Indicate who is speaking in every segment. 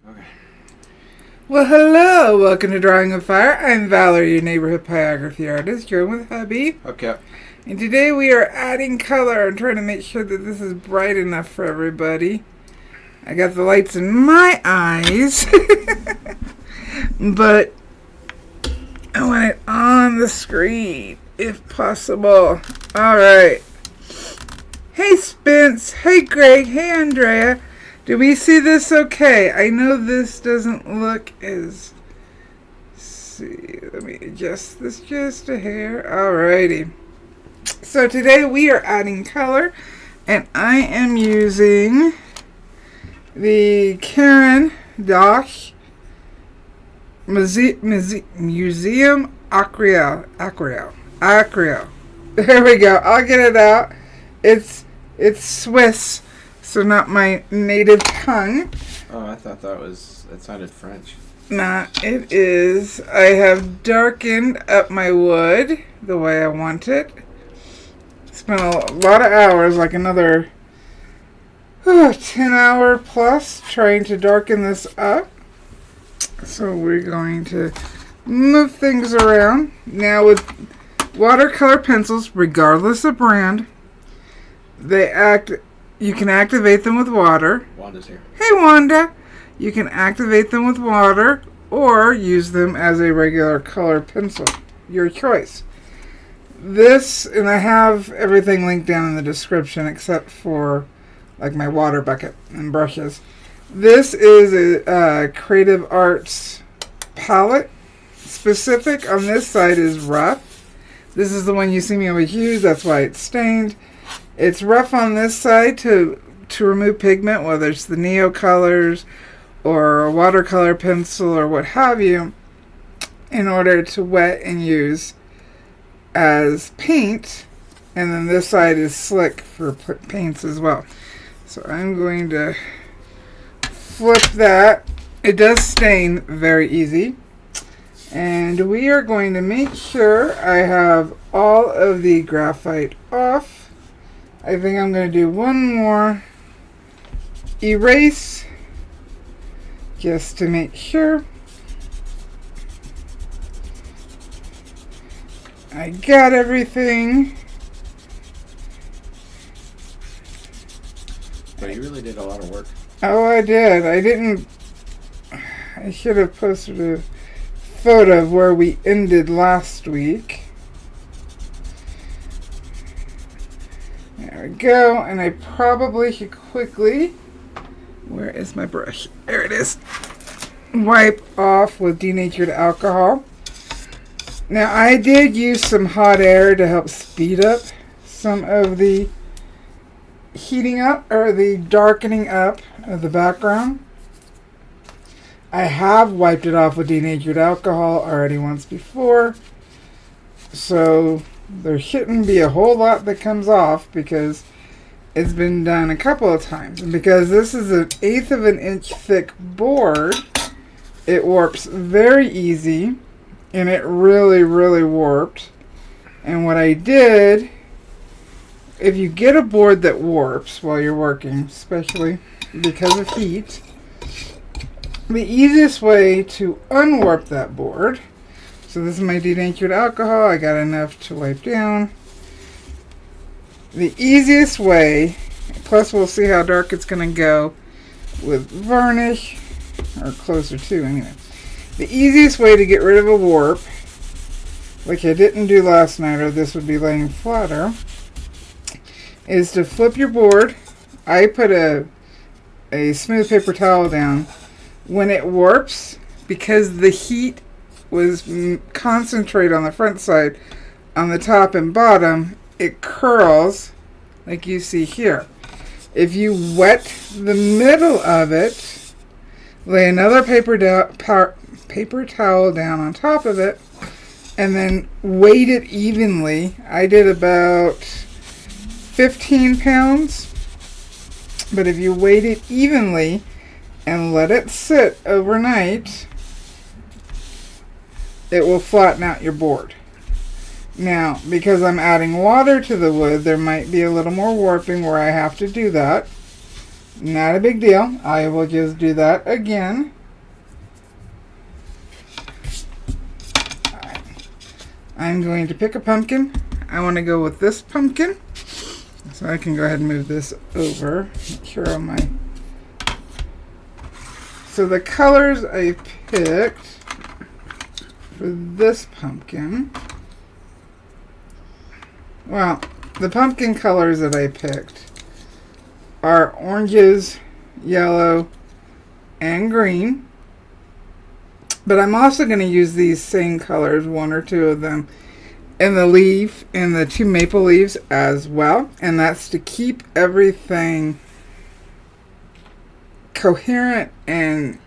Speaker 1: Okay.
Speaker 2: Well, hello. Welcome to Drawing with Fire. I'm Valarie, your neighborhood pyrography artist, joined with hubby.
Speaker 1: Okay.
Speaker 2: And today we are adding color and trying to make sure that this is bright enough for everybody. I got the lights in my eyes, but I want it on the screen, if possible. All right. Hey, Spence. Hey, Greg. Hey, Andrea. Do we see this okay? I know this doesn't look as... Let's see, let me adjust this just a hair. Alrighty. So today we are adding color, and I am using the Caran MUSEUM Aquarelle. There we go. I'll get it out. It's Swiss. So not my native tongue.
Speaker 1: Oh, I thought it sounded French.
Speaker 2: Nah, it is. I have darkened up my wood the way I want it. Spent a lot of hours, like another 10 hour plus, trying to darken this up. So we're going to move things around. Now with watercolor pencils, regardless of brand, you can activate them with water.
Speaker 1: Wanda's here.
Speaker 2: Hey, Wanda! You can activate them with water or use them as a regular color pencil. Your choice. This, and I have everything linked down in the description except for like my water bucket and brushes. This is a Creative Arts palette. Specific on this side is rough. This is the one you see me always use. That's why it's stained. It's rough on this side to remove pigment, whether it's the Neo colors or a watercolor pencil or what have you, in order to wet and use as paint. And then this side is slick for paints as well. So I'm going to flip that. It does stain very easy. And we are going to make sure I have all of the graphite off. I think I'm going to do one more erase just to make sure I got everything.
Speaker 1: But you really did a lot of work.
Speaker 2: Oh, I did. I should have posted a photo of where we ended last week. There we go, and I probably should quickly, where is my brush? There it is. Wipe off with denatured alcohol. Now I did use some hot air to help speed up some of the heating up or the darkening up of the background. I have wiped it off with denatured alcohol already once before, so there shouldn't be a whole lot that comes off because it's been done a couple of times. And because this is an 1/8 of an inch thick board, it warps very easy, and it really, really warped. And what I did, if you get a board that warps while you're working, especially because of heat, the easiest way to unwarp that board, so this is my denatured alcohol. I got enough to wipe down. The easiest way, plus we'll see how dark it's going to go with varnish, or closer to anyway. The easiest way to get rid of a warp, which I didn't do last night, or this would be laying flatter, is to flip your board. I put a smooth paper towel down. When it warps, because the heat was concentrated on the front side, on the top and bottom, it curls like you see here. If you wet the middle of it, lay another paper towel down on top of it, and then weight it evenly. I did about 15 pounds, but if you weight it evenly and let it sit overnight, it will flatten out your board. Now, because I'm adding water to the wood, there might be a little more warping where I have to do that. Not a big deal. I will just do that again. Alright. I'm going to pick a pumpkin. I want to go with this pumpkin. So I can go ahead and move this over. Here are my... So the colors I picked for this pumpkin... Well, the pumpkin colors that I picked are oranges, yellow, and green. But I'm also going to use these same colors, one or two of them, in the leaf, in the 2 maple leaves as well. And that's to keep everything coherent and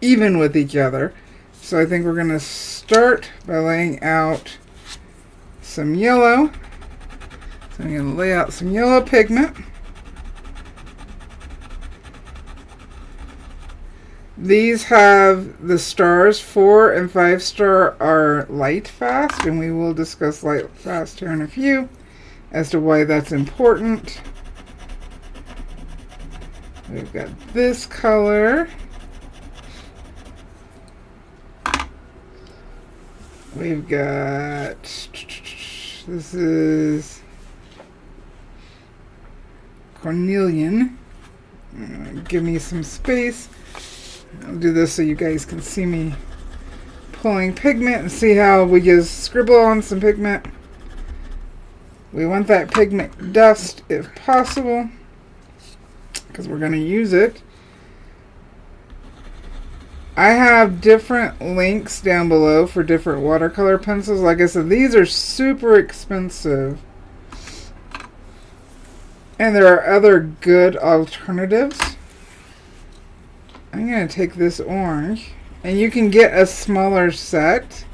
Speaker 2: even with each other. So I think we're going to start by laying out some yellow. So I'm going to lay out some yellow pigment. These have the stars. 4 and 5 star are light fast, and we will discuss light fast here in a few as to why that's important. We've got this color. We've got, this is Cornelian. Give me some space. I'll do this so you guys can see me pulling pigment and see how we just scribble on some pigment. We want that pigment dust if possible, because we're going to use it. I have different links down below for different watercolor pencils. Like I said, these are super expensive. And there are other good alternatives. I'm going to take this orange. And you can get a smaller set.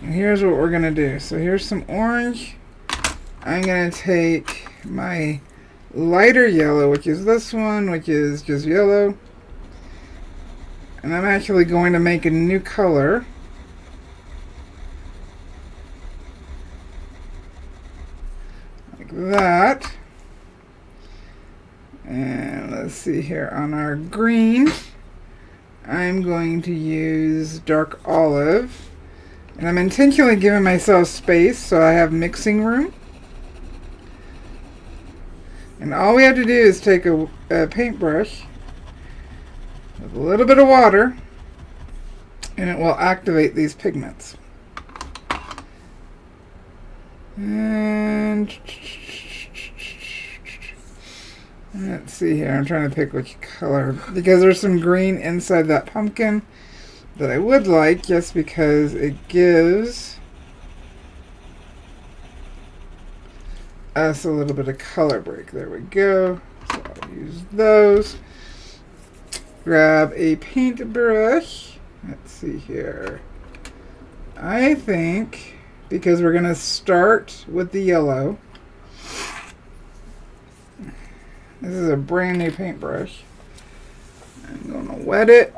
Speaker 2: And here's what we're going to do. So here's some orange. I'm going to take my lighter yellow, which is this one, which is just yellow. And I'm actually going to make a new color. Like that. And let's see here, on our green, I'm going to use dark olive. And I'm intentionally giving myself space so I have mixing room. And all we have to do is take a paintbrush with a little bit of water, and it will activate these pigments. And let's see here, I'm trying to pick which color, because there's some green inside that pumpkin that I would like, just because it gives us a little bit of color break. There we go. So I'll use those. Grab a paintbrush. Let's see here. I think, because we're going to start with the yellow, this is a brand new paintbrush. I'm going to wet it.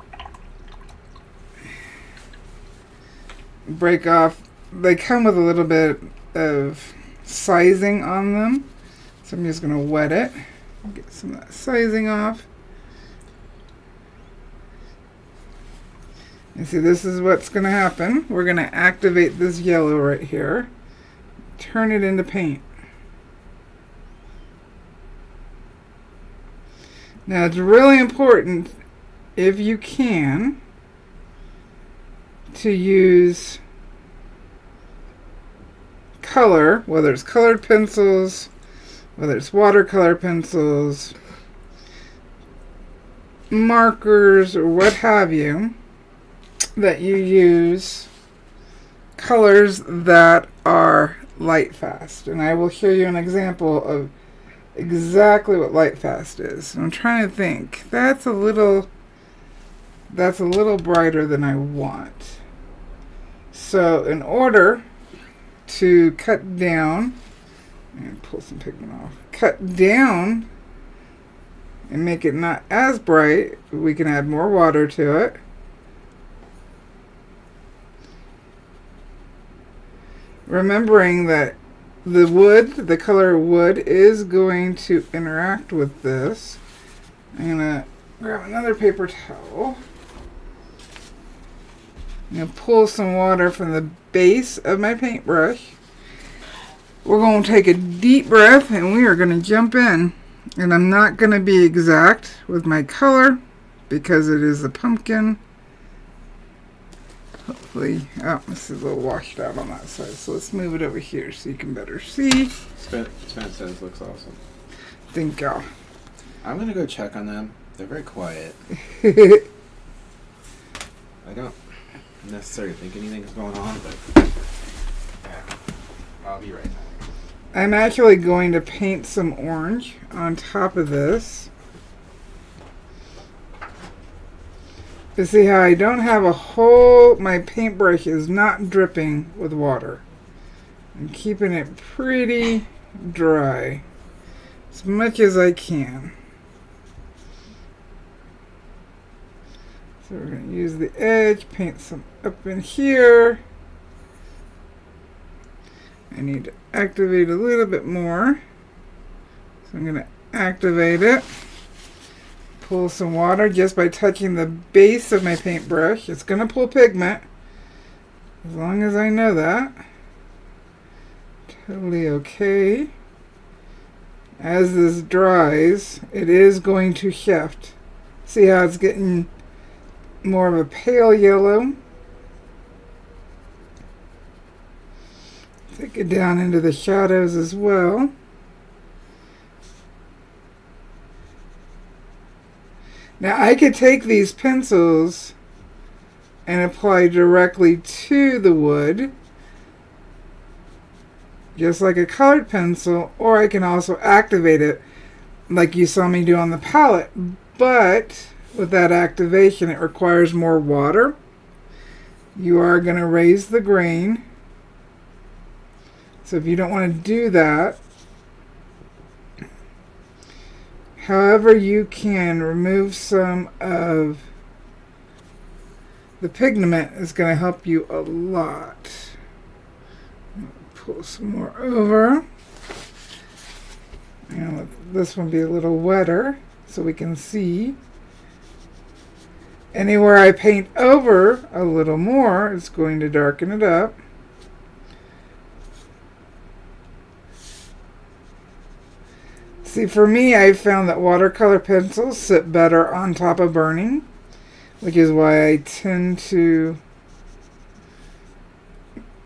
Speaker 2: Break off. They come with a little bit of sizing on them. So I'm just going to wet it. Get some of that sizing off. You see, this is what's going to happen. We're going to activate this yellow right here. Turn it into paint. Now, it's really important, if you can, to use color, whether it's colored pencils, whether it's watercolor pencils, markers, or what have you, that you use colors that are light fast. And I will show you an example of exactly what light fast is. I'm trying to think. That's a little brighter than I want. So in order to cut down, and pull some pigment off, cut down and make it not as bright, we can add more water to it. Remembering that the wood, the color wood, is going to interact with this. I'm going to grab another paper towel. I'm going to pull some water from the base of my paintbrush. We're going to take a deep breath and we are going to jump in. And I'm not going to be exact with my color because it is a pumpkin. Hopefully, oh, this is a little washed out on that side. So let's move it over here so you can better see.
Speaker 1: Spence says looks awesome.
Speaker 2: Thank y'all.
Speaker 1: I'm gonna go check on them. They're very quiet. I don't necessarily think anything's going on, but yeah, I'll be right back.
Speaker 2: I'm actually going to paint some orange on top of this. To see how I don't have a whole, my paintbrush is not dripping with water. I'm keeping it pretty dry as much as I can. So we're going to use the edge, paint some up in here. I need to activate a little bit more. So I'm going to activate it. Pull some water just by touching the base of my paintbrush. It's going to pull pigment. As long as I know that. Totally okay. As this dries, it is going to shift. See how it's getting more of a pale yellow. Take it down into the shadows as well. Now I could take these pencils and apply directly to the wood, just like a colored pencil, or I can also activate it like you saw me do on the palette. But with that activation, it requires more water. You are going to raise the grain. So if you don't want to do that, however you can remove some of the pigment is going to help you a lot. Pull some more over. And let this one be a little wetter so we can see. Anywhere I paint over a little more, it's going to darken it up. See, for me, I've found that watercolor pencils sit better on top of burning, which is why I tend to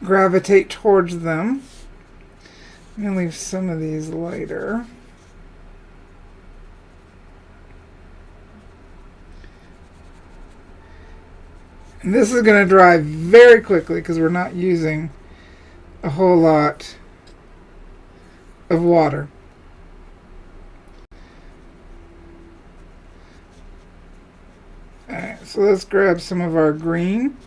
Speaker 2: gravitate towards them. I'm going to leave some of these lighter. And this is going to dry very quickly because we're not using a whole lot of water. Alright, so let's grab some of our green.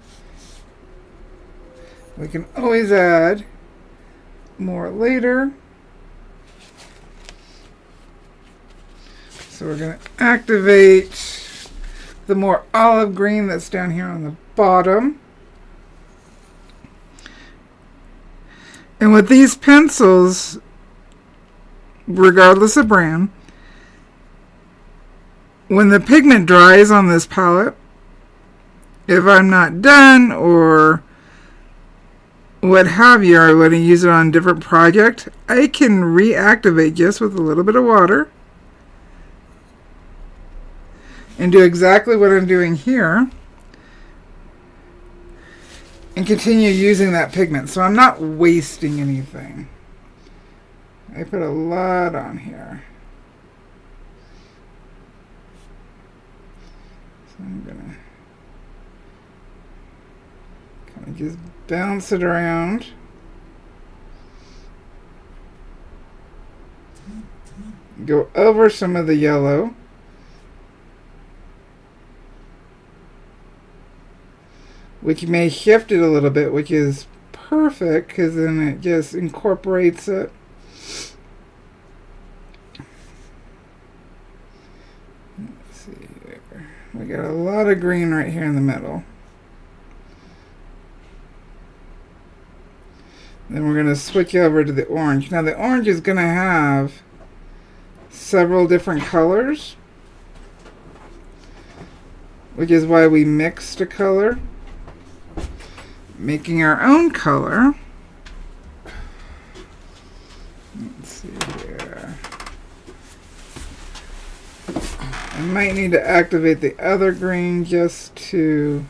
Speaker 2: We can always add more later. So we're going to activate the more olive green that's down here on the bottom. And with these pencils, regardless of brand, when the pigment dries on this palette, if I'm not done or what have you, or I want to use it on a different project, I can reactivate just with a little bit of water and do exactly what I'm doing here and continue using that pigment. So I'm not wasting anything. I put a lot on here. So I'm going to kind of just bounce it around. Go over some of the yellow. Which may shift it a little bit, which is perfect because then it just incorporates it. Let's see here. We got a lot of green right here in the middle. Then we're going to switch over to the orange. Now the orange is going to have several different colors, which is why we mixed a color, making our own color. Let's see here. I might need to activate the other green just to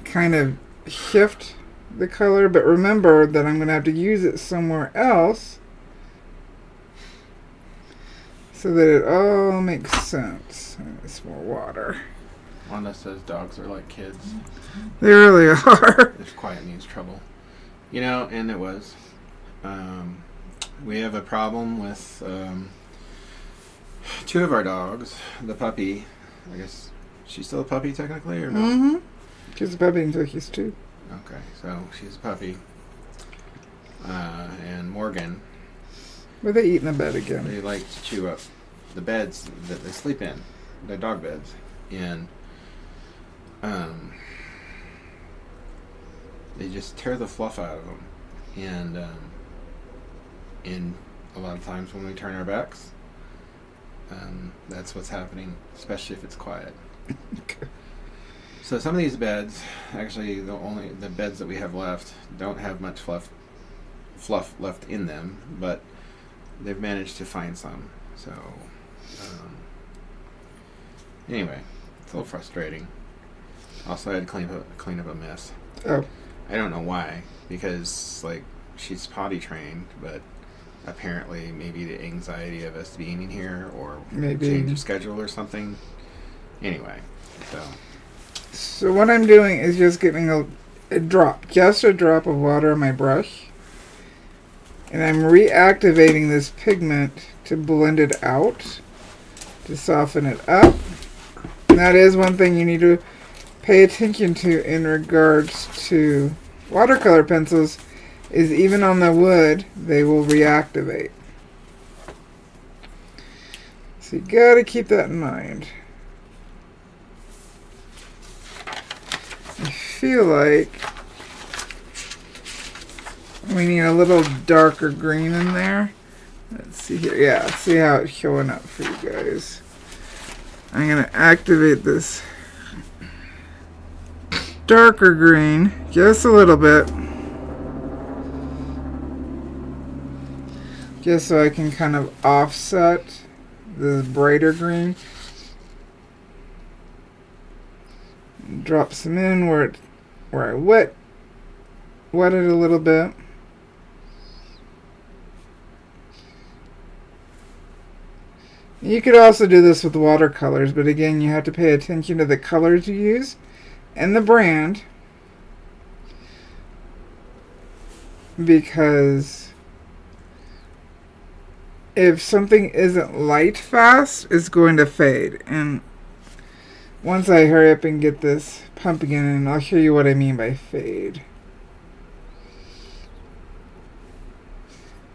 Speaker 2: kind of shift the color, but remember that I'm going to have to use it somewhere else so that it all makes sense. It's more water.
Speaker 1: Wanda says dogs are like kids.
Speaker 2: They really are.
Speaker 1: If quiet means trouble. You know, and it was. We have a problem with two of our dogs. The puppy, I guess she's still a puppy technically, or no?
Speaker 2: Mm-hmm. She's a puppy until she's 2.
Speaker 1: Okay, so she's a puppy. And Morgan,
Speaker 2: But they eat in the bed again.
Speaker 1: they like to chew up the beds that they sleep in, their dog beds. And they just tear the fluff out of them. And a lot of times when we turn our backs, that's what's happening, especially if it's quiet.
Speaker 2: Okay.
Speaker 1: So some of these beds, actually the beds that we have left don't have much fluff left in them, but they've managed to find some. So anyway, it's a little frustrating. Also, I had to clean up a mess.
Speaker 2: Oh.
Speaker 1: I don't know why, because like she's potty trained, but apparently maybe the anxiety of us being in here or
Speaker 2: Maybe.
Speaker 1: change of schedule or something. Anyway,
Speaker 2: So what I'm doing is just getting a drop of water on my brush. And I'm reactivating this pigment to blend it out, to soften it up. And that is one thing you need to pay attention to in regards to watercolor pencils, is even on the wood, they will reactivate. So you gotta keep that in mind. I feel like we need a little darker green in there. Let's see here. Yeah, see how it's showing up for you guys. I'm going to activate this darker green just a little bit, just so I can kind of offset the brighter green. Drop some in where I wet it a little bit. You could also do this with watercolors, but again, you have to pay attention to the colors you use and the brand, because if something isn't light fast, it's going to fade. And once I hurry up and get this pumping in, I'll show you what I mean by fade.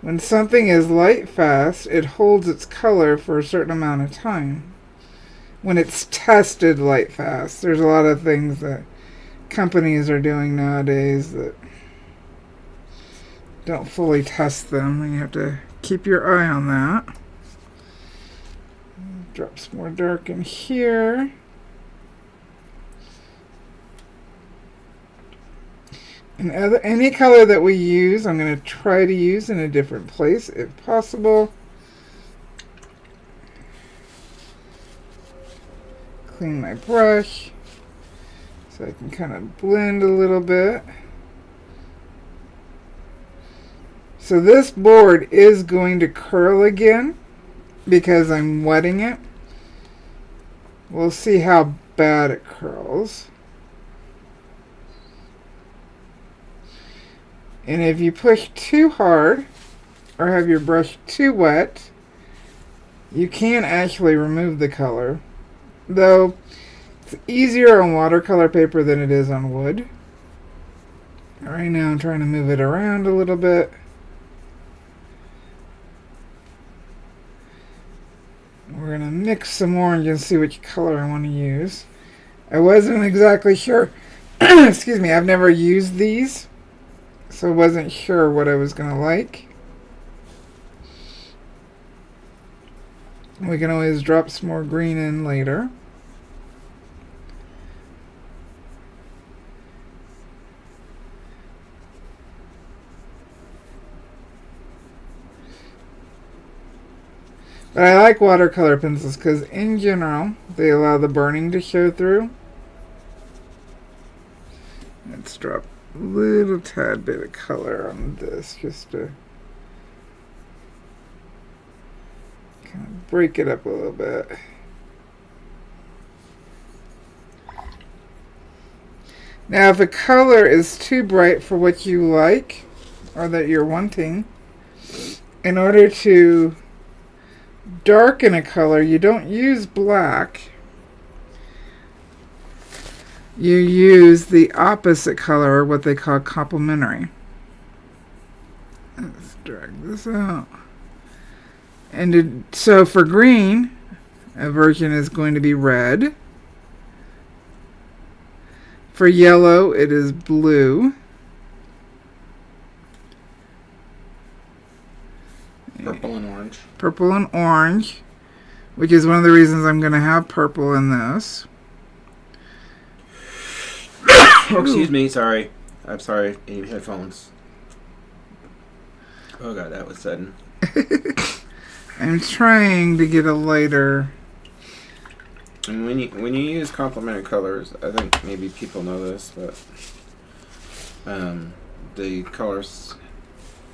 Speaker 2: When something is light fast, it holds its color for a certain amount of time. When it's tested light fast, there's a lot of things that companies are doing nowadays that don't fully test them, and you have to keep your eye on that. Drop some more dark in here. And any color that we use, I'm going to try to use in a different place if possible. Clean my brush so I can kind of blend a little bit. So this board is going to curl again because I'm wetting it. We'll see how bad it curls. And if you push too hard or have your brush too wet, you can actually remove the color. Though it's easier on watercolor paper than it is on wood. Right now I'm trying to move it around a little bit. We're going to mix some orange and see which color I want to use. I wasn't exactly sure. Excuse me, I've never used these. so I wasn't sure what I was going to like. We can always drop some more green in later. But I like watercolor pencils because in general, they allow the burning to show through. Let's drop a little tad bit of color on this just to kind of break it up a little bit. Now, if a color is too bright for what you like or that you're wanting, in order to darken a color, you don't use black. You use the opposite color, or what they call complementary. Let's drag this out. And so for green, a version is going to be red. For yellow, it is blue.
Speaker 1: Purple and orange.
Speaker 2: Purple and orange, which is one of the reasons I'm going to have purple in this.
Speaker 1: Oh, excuse me, sorry. I'm sorry, any headphones. Oh god, that was sudden.
Speaker 2: I'm trying to get a lighter.
Speaker 1: And when you use complementary colors, I think maybe people know this, but the colors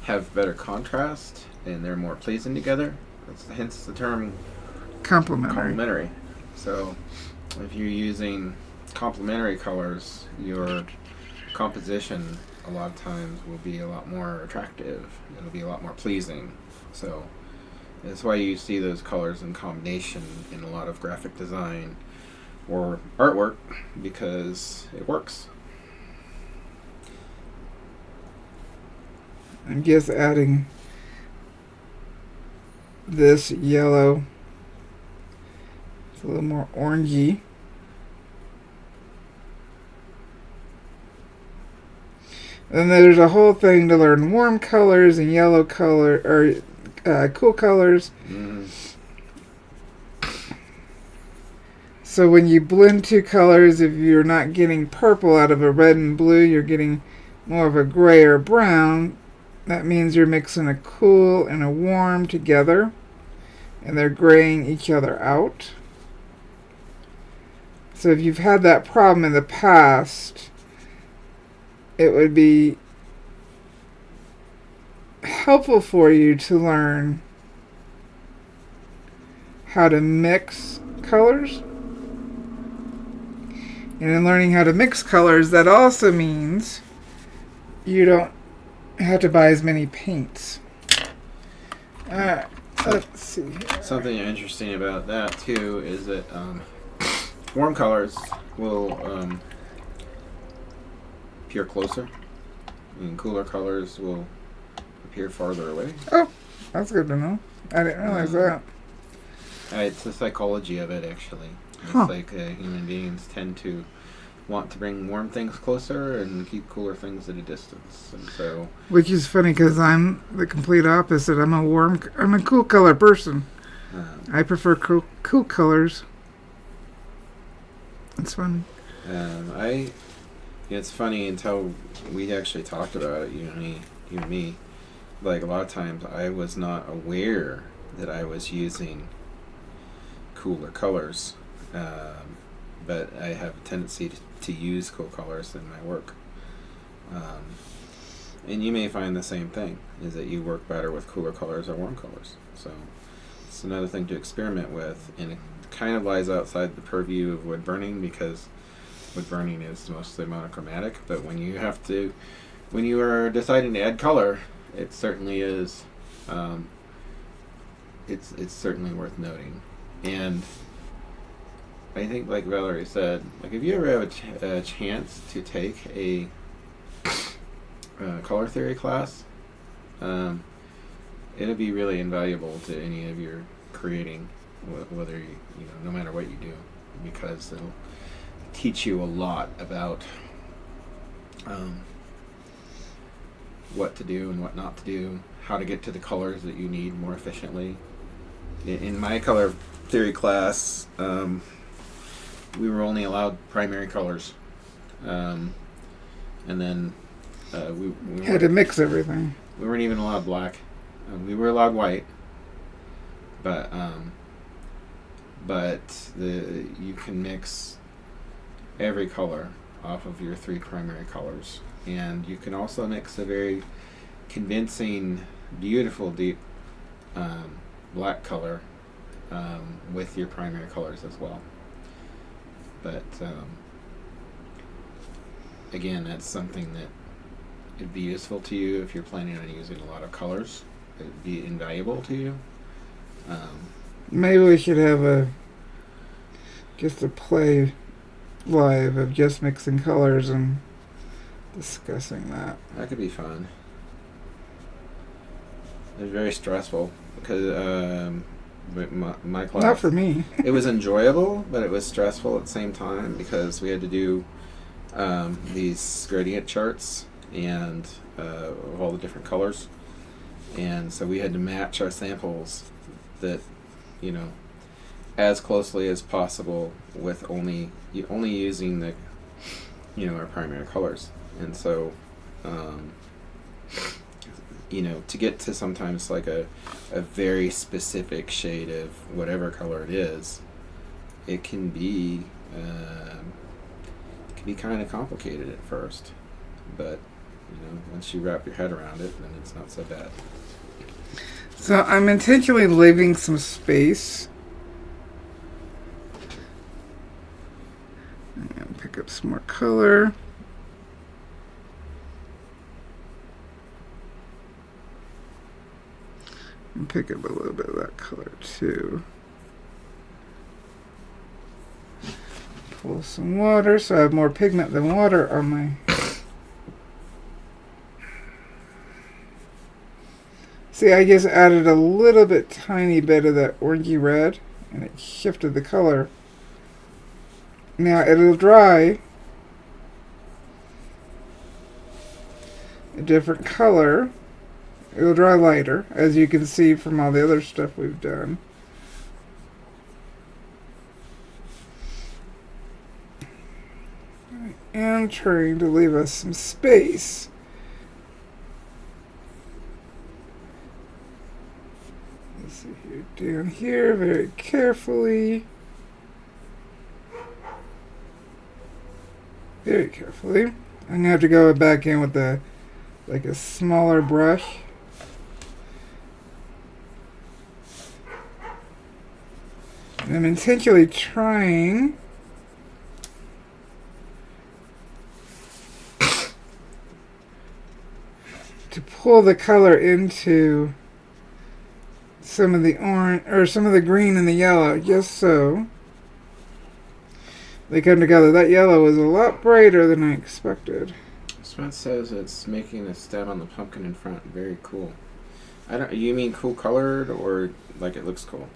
Speaker 1: have better contrast and they're more pleasing together. That's hence the term complementary. So if you're using complementary colors, your composition a lot of times will be a lot more attractive. It'll be a lot more pleasing. So that's why you see those colors in combination in a lot of graphic design or artwork, because it works.
Speaker 2: I'm just adding this yellow. It's a little more orangey. Then there's a whole thing to learn warm colors and yellow color, or cool colors. So when you blend two colors, if you're not getting purple out of a red and blue, you're getting more of a gray or brown. That means you're mixing a cool and a warm together, and they're graying each other out. So if you've had that problem in the past, it would be helpful for you to learn how to mix colors. And in learning how to mix colors, that also means you don't have to buy as many paints. Alright, let's see here.
Speaker 1: Something interesting about that too is that warm colors will appear closer, and cooler colors will appear farther away.
Speaker 2: Oh, that's good to know. I didn't realize that.
Speaker 1: It's the psychology of it, actually. It's like human beings tend to want to bring warm things closer and keep cooler things at a distance, and so.
Speaker 2: Which is funny because I'm the complete opposite. I'm a cool color person. I prefer cool colors. It's funny.
Speaker 1: It's funny until we actually talked about it, you and me. Like a lot of times, I was not aware that I was using cooler colors, but I have a tendency to use cool colors in my work. And you may find the same thing, is that you work better with cooler colors or warm colors. So it's another thing to experiment with, and it kind of lies outside the purview of wood burning, because wood burning is mostly monochromatic. But when you are deciding to add color, it certainly is. It's certainly worth noting. And I think, like Valarie said, like if you ever have a chance to take a color theory class, it'll be really invaluable to any of your creating, whether no matter what you do, because it'll teach you a lot about what to do and what not to do, how to get to the colors that you need more efficiently. In my color theory class, we were only allowed primary colors, and then we
Speaker 2: had to mix everything.
Speaker 1: We weren't even allowed black. We were allowed white, but you can mix every color off of your 3 primary colors, and you can also mix a very convincing, beautiful, deep black color with your primary colors as well. But again, that's something that it'd be useful to you if you're planning on using a lot of colors. It'd be invaluable to you.
Speaker 2: Maybe we should have just a play live of just mixing colors and discussing that.
Speaker 1: That could be fun. It's very stressful because my class.
Speaker 2: Not for me.
Speaker 1: It was enjoyable, but it was stressful at the same time because we had to do these gradient charts and of all the different colors, and so we had to match our samples that, you know, as closely as possible with only using the, you know, our primary colors. And so you know, to get to sometimes like a very specific shade of whatever color it is, it can be kind of complicated at first, but you know, once you wrap your head around it, then it's not so bad.
Speaker 2: So I'm intentionally leaving some space. And pick up some more color. And pick up a little bit of that color too. Pull some water so I have more pigment than water on my... See, I just added a little bit, tiny bit of that orangey red, and it shifted the color. Now it'll dry a different color. It'll dry lighter, as you can see from all the other stuff we've done. I am trying to leave us some space. Let's see here, down here, very carefully. Very carefully. I'm going to have to go back in with a smaller brush. And I'm intentionally trying to pull the color into some of the orange or some of the green and the yellow, just so they come together. That yellow is a lot brighter than I expected.
Speaker 1: Smith says it's making a stem on the pumpkin in front very cool. You mean cool colored or like it looks cool?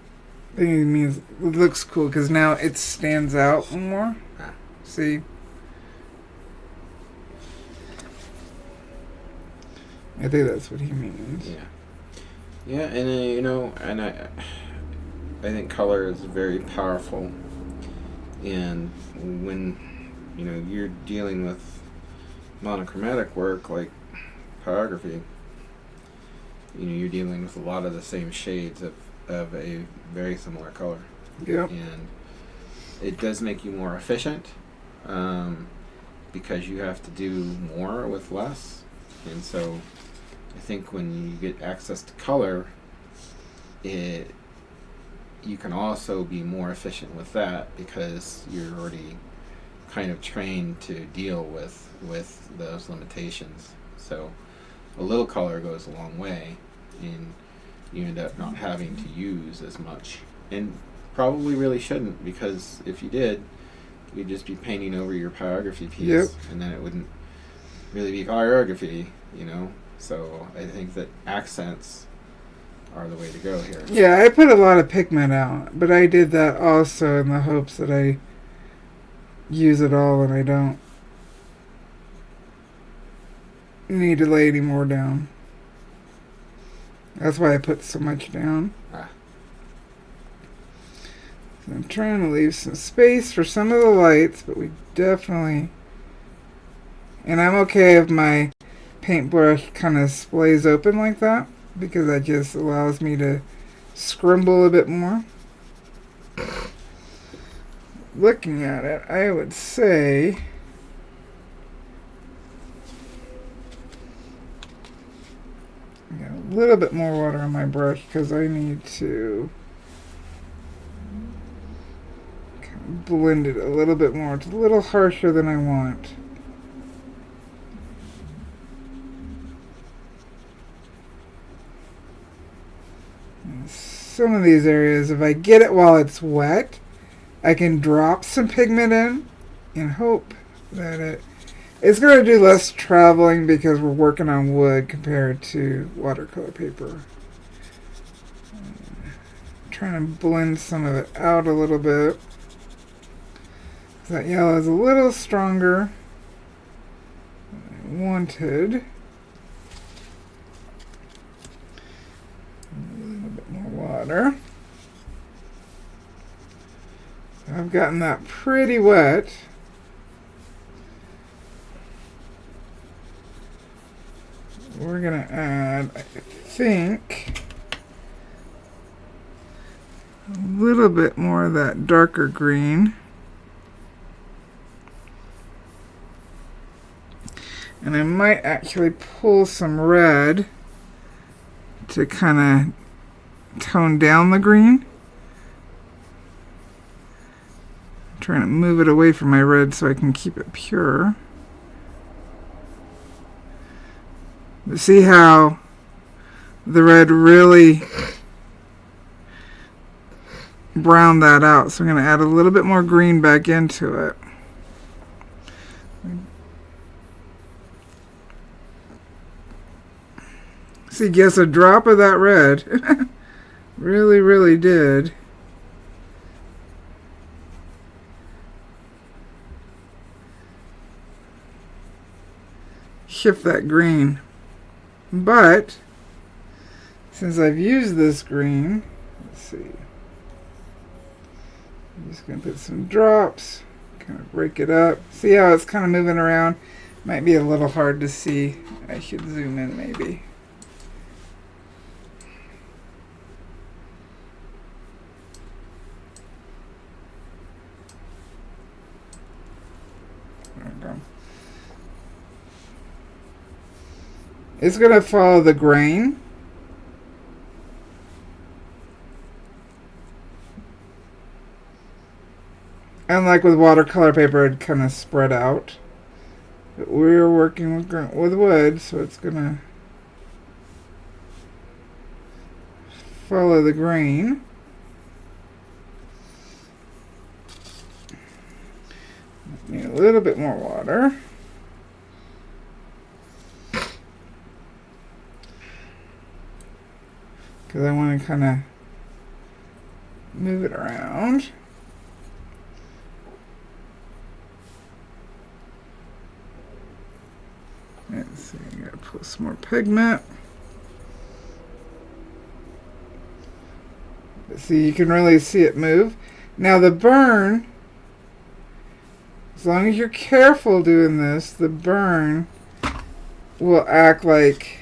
Speaker 2: I think it means it looks cool because now it stands out more.
Speaker 1: Ah.
Speaker 2: See? I think that's what he means.
Speaker 1: Yeah. Yeah, and you know, and I think color is very powerful. And when, you know, you're dealing with monochromatic work like pyrography, you know, you're dealing with a lot of the same shades of a very similar color.
Speaker 2: Yep.
Speaker 1: And it does make you more efficient because you have to do more with less. And so I think when you get access to color, you can also be more efficient with that because you're already kind of trained to deal with those limitations. So a little color goes a long way, and you end up not having to use as much. And probably really shouldn't, because if you did, you'd just be painting over your pyrography piece,
Speaker 2: yep.
Speaker 1: And then it wouldn't really be pyrography, you know? So I think that accents are the way to go here.
Speaker 2: Yeah, I put a lot of pigment out, but I did that also in the hopes that I use it all, and I don't. need to lay any more down. That's why I put so much down. So I'm trying to leave some space for some of the lights, but we definitely... And I'm okay if my paintbrush kind of splays open like that, because that just allows me to scrimble a bit more. Looking at it, I would say... I got a little bit more water on my brush because I need to kind of blend it a little bit more. It's a little harsher than I want. And some of these areas, if I get it while it's wet, I can drop some pigment in and hope that it's going to do less traveling because we're working on wood compared to watercolor paper. Trying to blend some of it out a little bit. That yellow is a little stronger than I wanted. A little bit more water. I've gotten that pretty wet. We're going to add, I think, a little bit more of that darker green. And I might actually pull some red to kind of tone down the green. I'm trying to move it away from my red so I can keep it pure. See how the red really browned that out. So I'm going to add a little bit more green back into it. See, just a drop of that red really, really did shift that green. But since I've used this green, let's see, I'm just going to put some drops, kind of break it up. See how it's kind of moving around? Might be a little hard to see. I should zoom in maybe. There we go. It's going to follow the grain. Unlike with watercolor paper, it'd kind of spread out. But we're working with wood, so it's going to follow the grain. Need a little bit more water. Because I want to kind of move it around. Let's see, I gotta put some more pigment. See, you can really see it move. Now the burn, as long as you're careful doing this, the burn will act like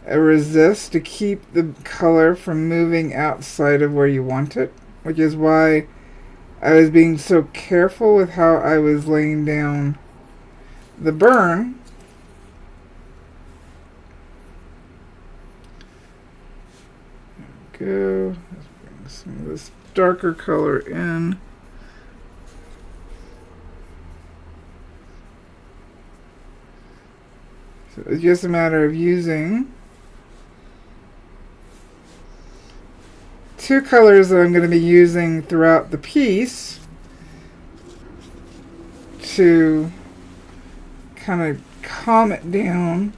Speaker 2: a resist to keep the color from moving outside of where you want it, which is why I was being so careful with how I was laying down the burn. There we go. Let's bring some of this darker color in. So it's just a matter of using two colors that I'm going to be using throughout the piece to kind of calm it down.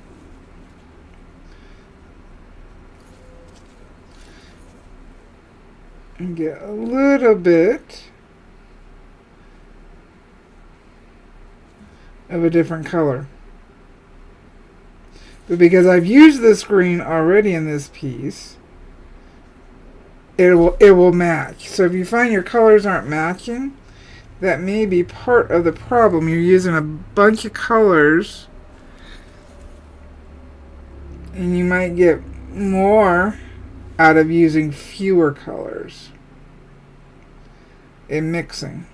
Speaker 2: And get a little bit of a different color. But because I've used this green already in this piece, it will match. So if you find your colors aren't matching, that may be part of the problem. You're using a bunch of colors, and you might get more out of using fewer colors in mixing.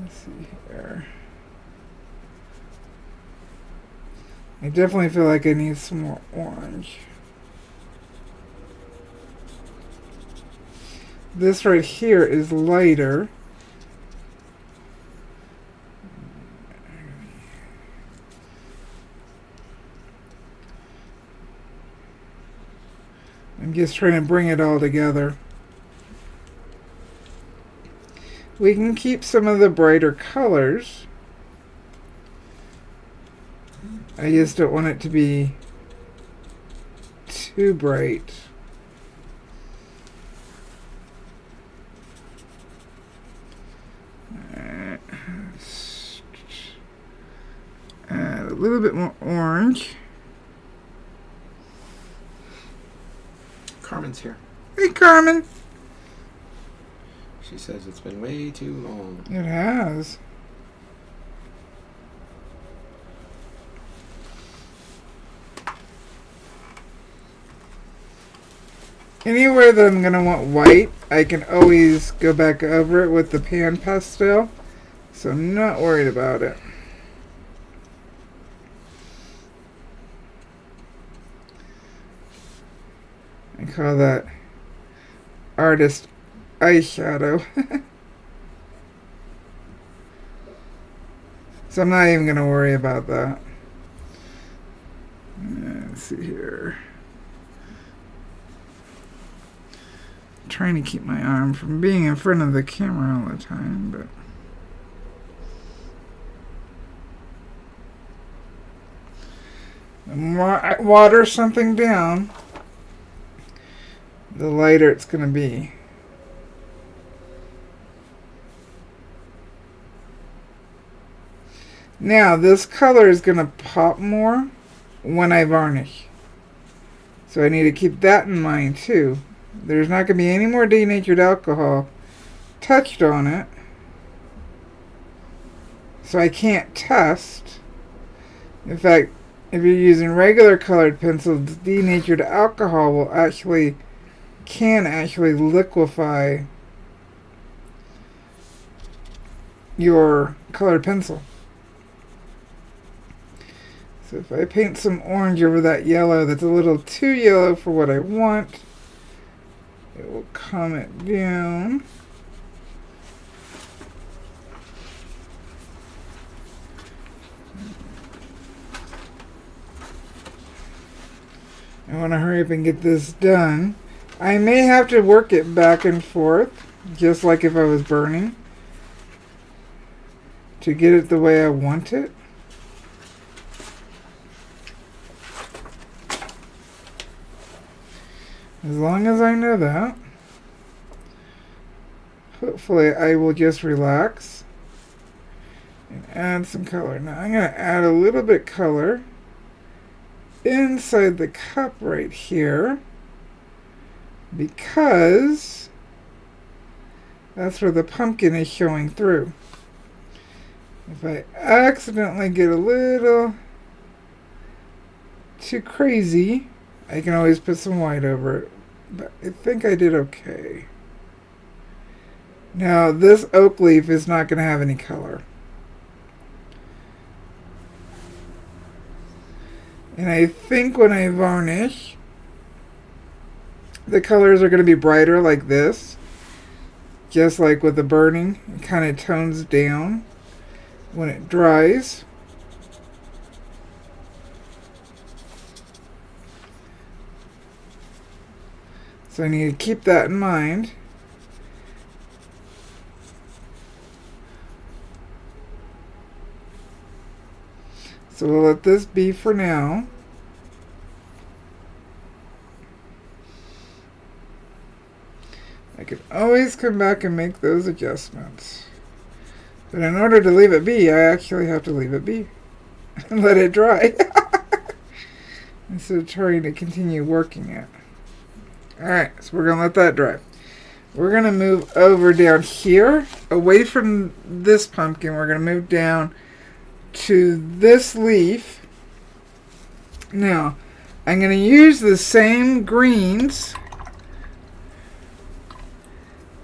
Speaker 2: Let's see here. I definitely feel like I need some more orange. This right here is lighter. I'm just trying to bring it all together. We can keep some of the brighter colors. I just don't want it to be too bright. Add a little bit more orange.
Speaker 1: Carmen's here.
Speaker 2: Hey, Carmen.
Speaker 1: She says it's been way too long.
Speaker 2: It has. Anywhere that I'm going to want white, I can always go back over it with the pan pastel. So I'm not worried about it. I call that artist eyeshadow. So I'm not even going to worry about that. Let's see here. I'm trying to keep my arm from being in front of the camera all the time, but the more I water something down, the lighter it's going to be. Now, this color is going to pop more when I varnish. So I need to keep that in mind too. There's not going to be any more denatured alcohol touched on it. So I can't test. In fact, if you're using regular colored pencils, denatured alcohol will can actually liquefy your colored pencil. So if I paint some orange over that yellow that's a little too yellow for what I want, it will calm it down. I want to hurry up and get this done. I may have to work it back and forth, just like if I was burning, to get it the way I want it. As long as I know that, hopefully I will just relax and add some color. Now I'm going to add a little bit color inside the cup right here, because that's where the pumpkin is showing through. If I accidentally get a little too crazy, I can always put some white over it, but I think I did okay. Now, this oak leaf is not going to have any color. And I think when I varnish, the colors are going to be brighter like this. Just like with the burning, it kind of tones down when it dries. So I need to keep that in mind. So we'll let this be for now. I can always come back and make those adjustments. But in order to leave it be, I actually have to leave it be and let it dry. Instead of trying to continue working it. Alright, so we're going to let that dry. We're going to move over down here, away from this pumpkin. We're going to move down to this leaf. Now, I'm going to use the same greens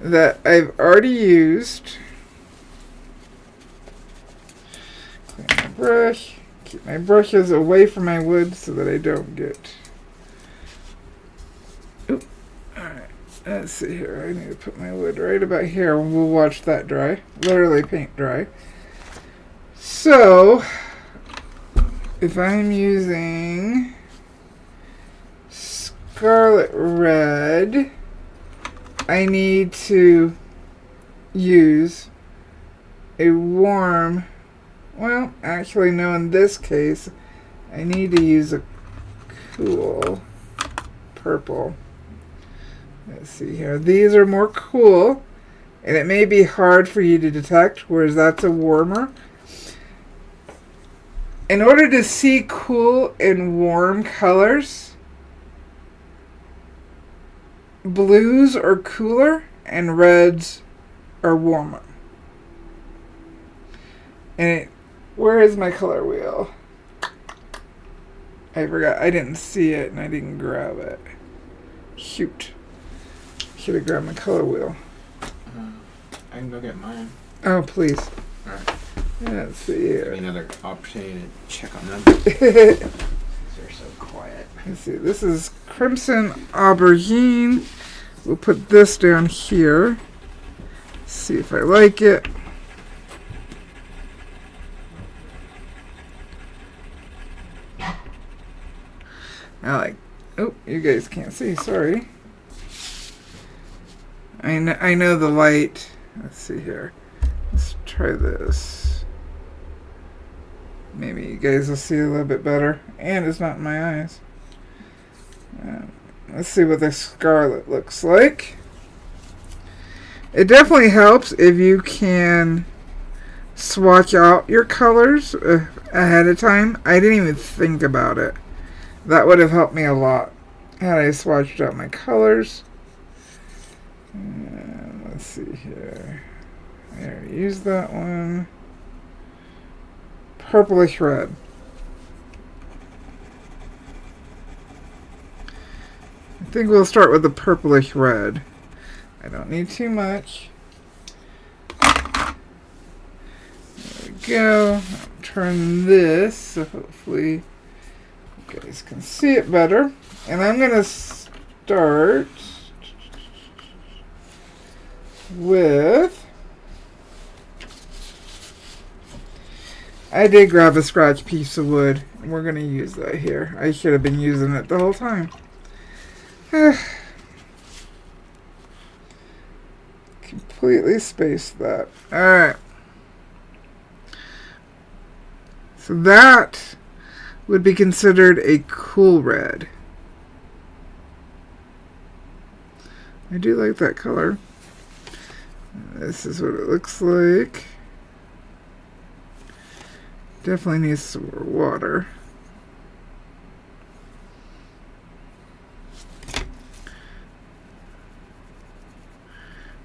Speaker 2: that I've already used. Clean my brush. Keep my brushes away from my wood so that I don't get... Oop. Alright, let's see here. I need to put my wood right about here and we'll watch that dry. Literally paint dry. So, if I'm using scarlet red, I need to use a warm, well, actually no, in this case, I need to use a cool purple. Let's see here. These are more cool, and it may be hard for you to detect, whereas that's a warmer. In order to see cool and warm colors, blues are cooler and reds are warmer. And where is my color wheel? I forgot. I didn't see it and I didn't grab it. Shoot. Should have grabbed my color wheel.
Speaker 1: I can go get mine.
Speaker 2: Oh, please.
Speaker 1: Alright.
Speaker 2: Let's see here.
Speaker 1: Give me another opportunity to check on them. They're so quiet.
Speaker 2: Let's see. This is Crimson Aubergine. We'll put this down here. See if I like it. I like... Oh, you guys can't see. Sorry. I know the light. Let's see here. Let's try this. Maybe you guys will see a little bit better. And it's not in my eyes. Let's see what the scarlet looks like. It definitely helps if you can swatch out your colors ahead of time. I didn't even think about it. That would have helped me a lot had I swatched out my colors. Let's see here. I already used that one. Purplish red. I think we'll start with the purplish red. I don't need too much. There we go. I'll turn this so hopefully you guys can see it better. And I'm going to start with... I did grab a scratch piece of wood. And we're going to use that here. I should have been using it the whole time. Completely spaced that. Alright. So that would be considered a cool red. I do like that color. This is what it looks like. Definitely needs some more water.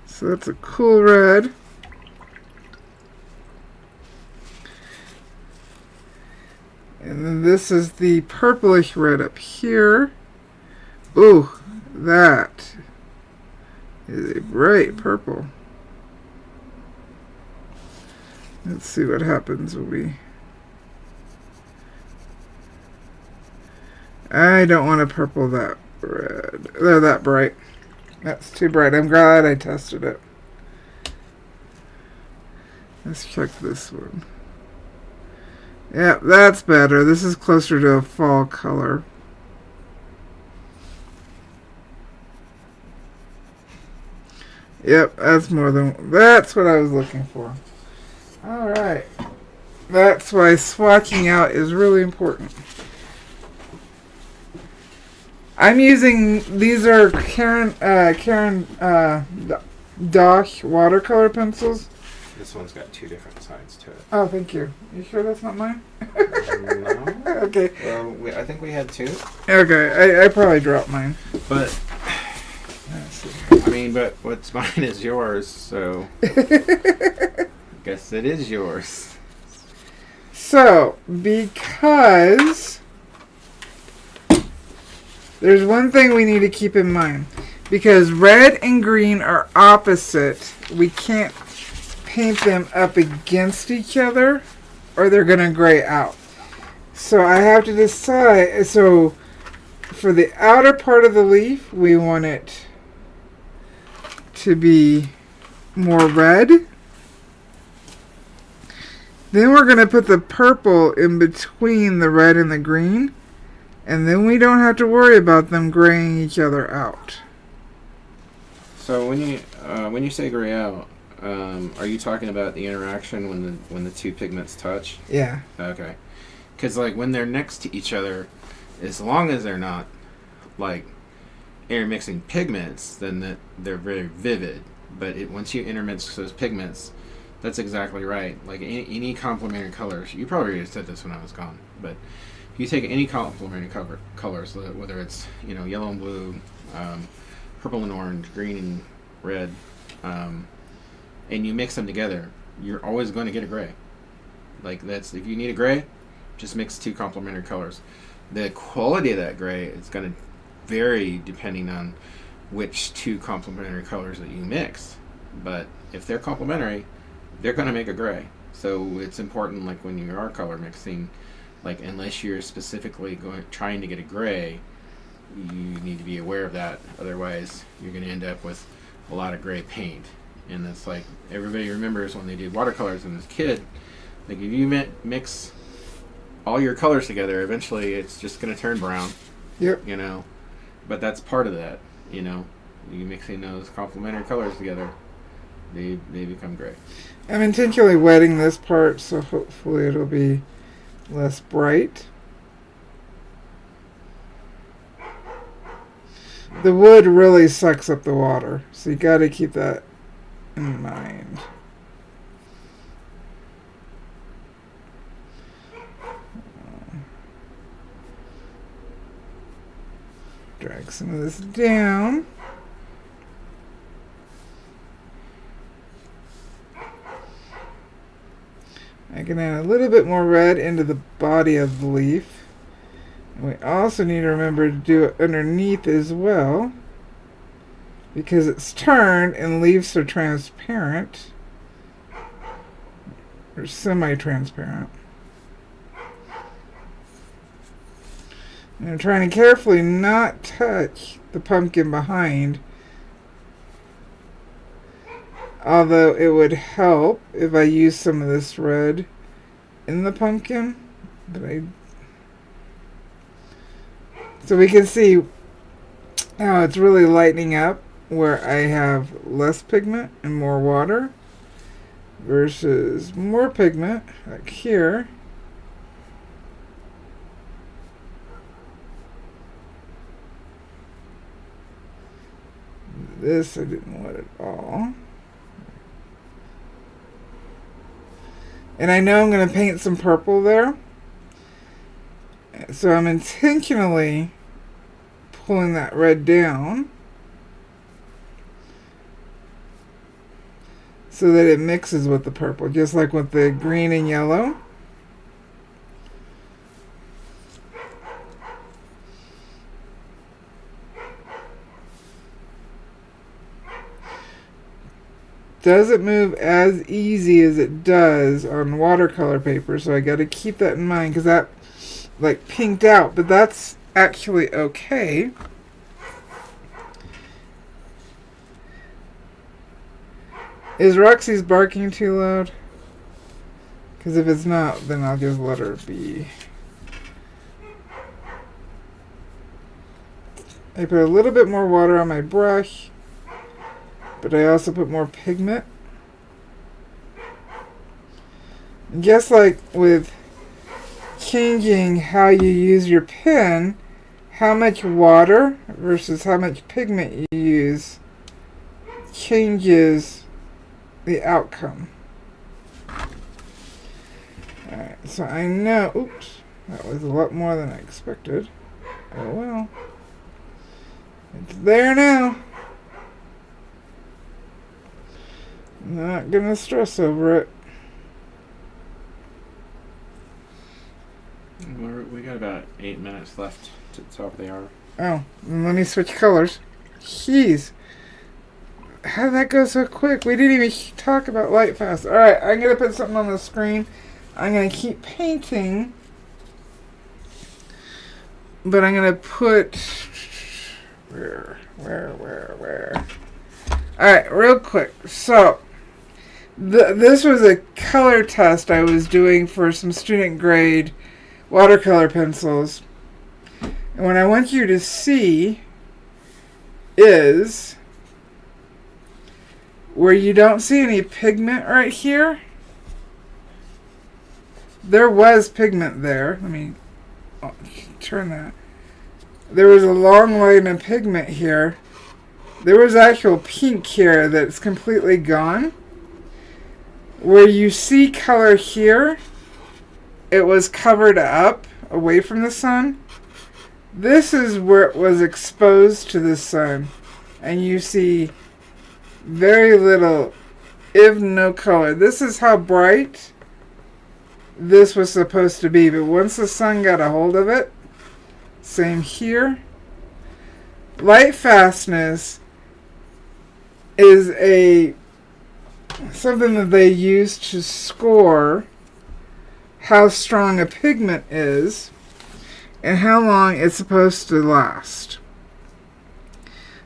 Speaker 2: So that's a cool red. And then this is the purplish red up here. Ooh, that is a bright purple. Let's see what happens when we... I don't want to purple that red. They're that bright. That's too bright. I'm glad I tested it. Let's check this one. Yeah, that's better. This is closer to a fall color. Yep, that's more than... That's what I was looking for. Alright. That's why swatching out is really important. I'm using... These are Caran Dosh watercolor pencils.
Speaker 1: This one's got 2 different sides to it.
Speaker 2: Oh, thank you. You sure that's not mine?
Speaker 1: No.
Speaker 2: Okay.
Speaker 1: Well, I think we had 2.
Speaker 2: Okay, I probably dropped mine.
Speaker 1: But, I mean, but what's mine is yours, so guess it is yours.
Speaker 2: So, because there's one thing we need to keep in mind. Because red and green are opposite, we can't paint them up against each other or they're going to gray out. So I have to decide. So for the outer part of the leaf, we want it to be more red. Then we're going to put the purple in between the red and the green. And then we don't have to worry about them graying each other out.
Speaker 1: So when you say gray out, are you talking about the interaction when the 2 pigments touch?
Speaker 2: Yeah.
Speaker 1: Okay. Because like when they're next to each other, as long as they're not like intermixing pigments, then they're very vivid. But once you intermix those pigments, that's exactly right. Like any complementary colors, you probably already said this when I was gone, but if you take any complementary colors, whether it's yellow and blue, purple and orange, green and red, and you mix them together, you're always going to get a gray. Like if you need a gray, just mix 2 complementary colors. The quality of that gray is going to vary depending on which 2 complementary colors that you mix. But if they're complementary, they're going to make a gray. So it's important, like when you are color mixing, like unless you're specifically trying to get a gray, you need to be aware of that. Otherwise, you're going to end up with a lot of gray paint. And that's like everybody remembers when they did watercolors as a kid. Like if you mix all your colors together, eventually it's just going to turn brown.
Speaker 2: Yep.
Speaker 1: But that's part of that. You mixing those complementary colors together, they become gray.
Speaker 2: I'm intentionally wetting this part, so hopefully it'll be less bright. The wood really sucks up the water, so you got to keep that in mind. Drag some of this down. I can add a little bit more red into the body of the leaf. And we also need to remember to do it underneath as well, because it's turned and leaves are transparent, or semi-transparent. And I'm trying to carefully not touch the pumpkin behind, although it would help if I use some of this red in the pumpkin. So we can see how it's really lightening up where I have less pigment and more water versus more pigment like here. This I didn't want at all. And I know I'm going to paint some purple there. So I'm intentionally pulling that red down so that it mixes with the purple, just like with the green and yellow. Doesn't move as easy as it does on watercolor paper, so I got to keep that in mind because that like pinked out, but that's actually okay. Is Roxy's barking too loud? Because if it's not, then I'll just let her be. I put a little bit more water on my brush, but I also put more pigment. Just like with changing how you use your pen, how much water versus how much pigment you use changes the outcome. so I know. Oops, that was a lot more than I expected. Oh well. It's there now. Not gonna stress over it.
Speaker 1: We got about 8 minutes left to top of the hour.
Speaker 2: Oh, then let me switch colors. Jeez. How did that go so quick? We didn't even talk about light fast. Alright, I'm going to put something on the screen. I'm going to keep painting. But I'm going to put... Where? Alright, real quick. So, this was a color test I was doing for some student grade watercolor pencils. And what I want you to see is where you don't see any pigment right here. There was pigment there. Let me turn that. There was a long line of pigment here. There was actual pink here that's completely gone. Where you see color here, it was covered up away from the sun. This is where it was exposed to the sun. And you see very little, if no color. This is how bright this was supposed to be. But once the sun got a hold of it, same here. Light fastness is something that they use to score how strong a pigment is and how long it's supposed to last.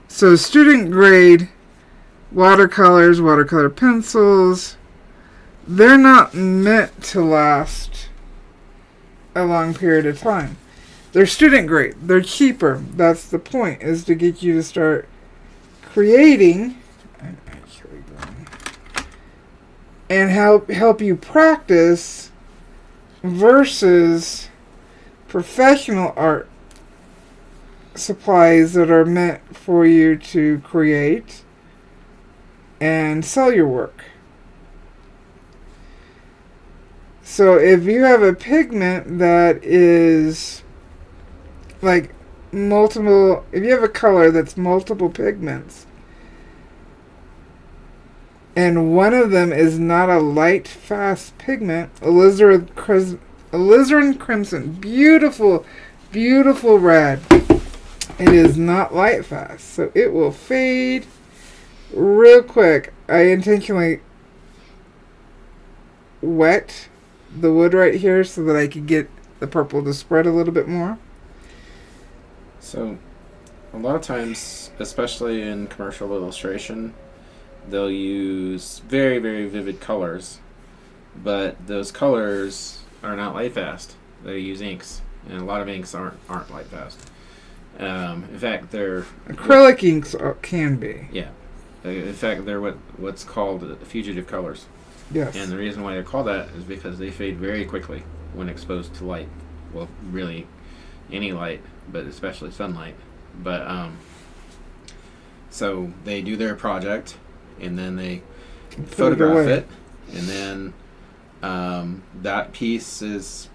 Speaker 2: So student grade watercolors, watercolor pencils, they're not meant to last a long period of time. They're student grade. They're cheaper. That's the point, is to get you to start creating and help you practice versus professional art supplies that are meant for you to create and sell your work. So if you have a pigment that is like multiple, if you have a color that's multiple pigments and one of them is not a light fast pigment, alizarin crimson, beautiful, beautiful red, it is not light fast, so it will fade real quick. I intentionally wet the wood right here so that I could get the purple to spread a little bit more.
Speaker 1: So a lot of times, especially in commercial illustration, they'll use very, very vivid colors, but those colors are not light fast. They use inks, and a lot of inks aren't light fast. In fact, they're
Speaker 2: acrylic inks can be.
Speaker 1: Yeah. In fact, they're what's called fugitive colors.
Speaker 2: Yes.
Speaker 1: And the reason why they're called that is because they fade very quickly when exposed to light. Well, really, any light, but especially sunlight. But so they do their project, and then they photograph it, and then that piece is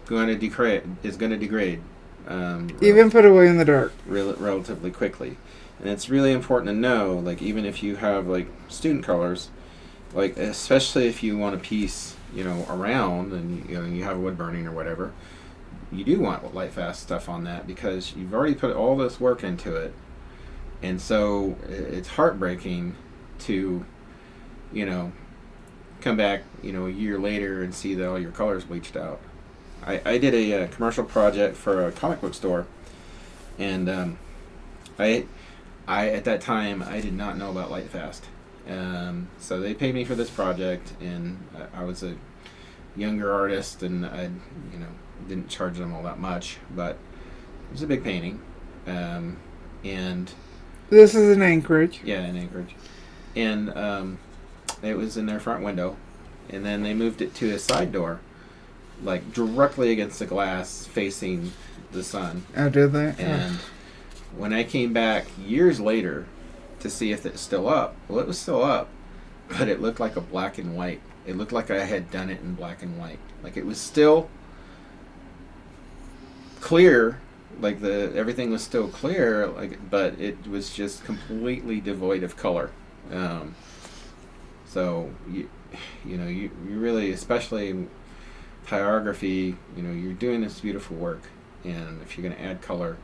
Speaker 1: going to degrade.
Speaker 2: Even put away in the dark.
Speaker 1: Relatively quickly. And it's really important to know, like, even if you have, like, student colors, like, especially if you want a piece, around, and, you have wood burning or whatever, you do want light fast stuff on that because you've already put all this work into it. And so it's heartbreaking to, come back, a year later and see that all your colors bleached out. I did a commercial project for a comic book store, and I at that time I did not know about light fast. So they paid me for this project, and I was a younger artist, and I didn't charge them all that much, but it was a big painting. And
Speaker 2: this is in Anchorage.
Speaker 1: Yeah, in Anchorage. And it was in their front window, and then they moved it to a side door, like directly against the glass facing the sun.
Speaker 2: Oh, did they?
Speaker 1: And when I came back years later to see if it's still up, well, it was still up, but it looked like a black and white. It looked like I had done it in black and white. Like it was still clear, like everything was still clear, but it was just completely devoid of color. So you really, especially pyrography, you're doing this beautiful work, and if you're going to add color,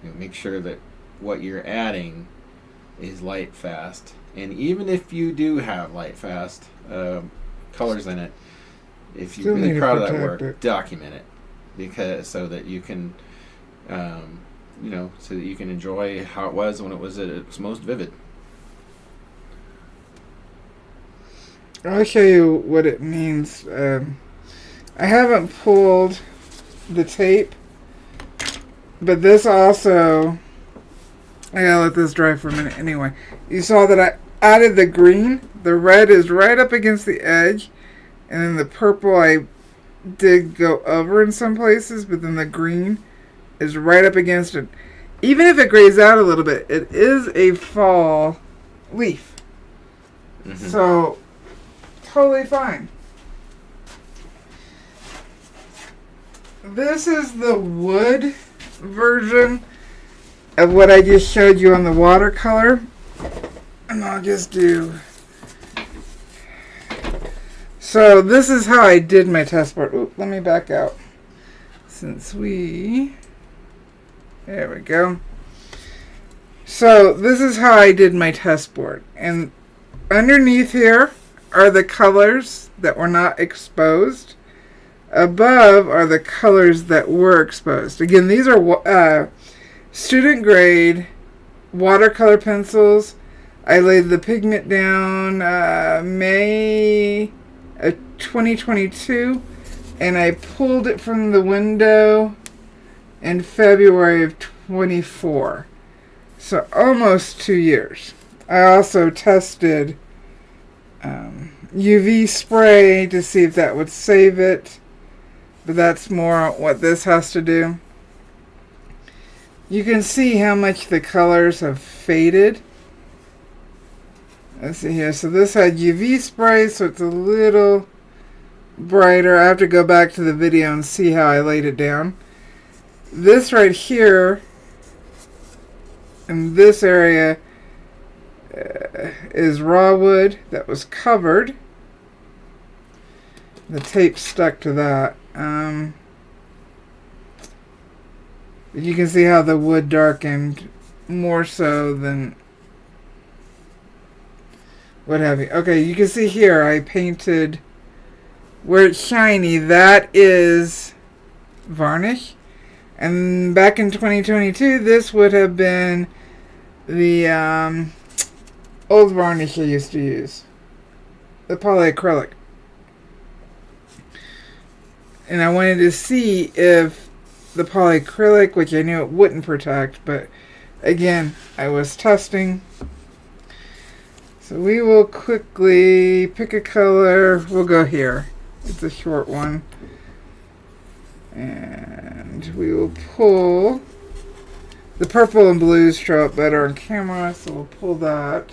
Speaker 1: make sure that what you're adding is light fast. And even if you do have light fast colors in it, if you're really proud of that work, document it, because so that you can so that you can enjoy how it was when it was at its most vivid.
Speaker 2: I'll show you what it means. I haven't pulled the tape, but this also, I gotta let this dry for a minute anyway. You saw that I added the green. The red is right up against the edge, and then the purple I did go over in some places, but then the green is right up against it. Even if it grays out a little bit, it is a fall leaf. Mm-hmm. So, totally fine. This is the wood version of what I just showed you on the watercolor. And I'll just do... So this is how I did my test board. Ooh, let me back out. There we go. So this is how I did my test board. And underneath here are the colors that were not exposed. Above are the colors that were exposed. Again, these are student grade watercolor pencils. I laid the pigment down May 2022, and I pulled it from the window in February of 24. So almost 2 years. I also tested UV spray to see if that would save it. But that's more what this has to do. You can see how much the colors have faded. Let's see here. So this had UV spray, so it's a little brighter. I have to go back to the video and see how I laid it down. This right here, in this area, is raw wood that was covered. The tape stuck to that. You can see how the wood darkened more so than what have you. Okay, you can see here I painted where it's shiny. That is varnish. And back in 2022, this would have been the old varnish I used to use. The polyacrylic. And I wanted to see if the polyacrylic, which I knew it wouldn't protect, but again, I was testing. So we will quickly pick a color. We'll go here. It's a short one. And we will pull. The purple and blues show up better on camera, so we'll pull that.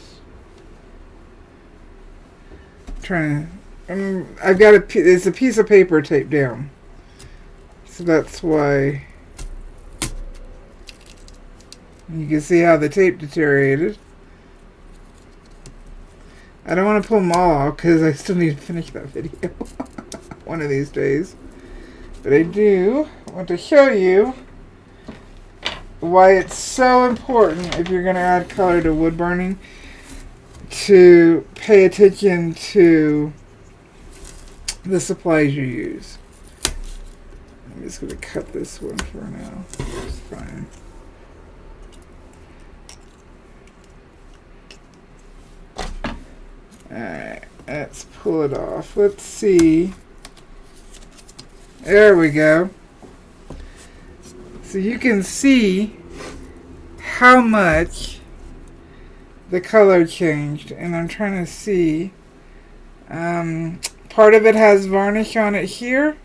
Speaker 2: I've got it's a piece of paper taped down. So that's why you can see how the tape deteriorated. I don't want to pull them all out because I still need to finish that video one of these days. But I do want to show you why it's so important, if you're going to add color to wood burning, to pay attention to the supplies you use. I'm just going to cut this one for now. It's fine. Alright, let's pull it off. Let's see. There we go. So you can see how much the color changed. And I'm trying to see. Part of it has varnish on it here.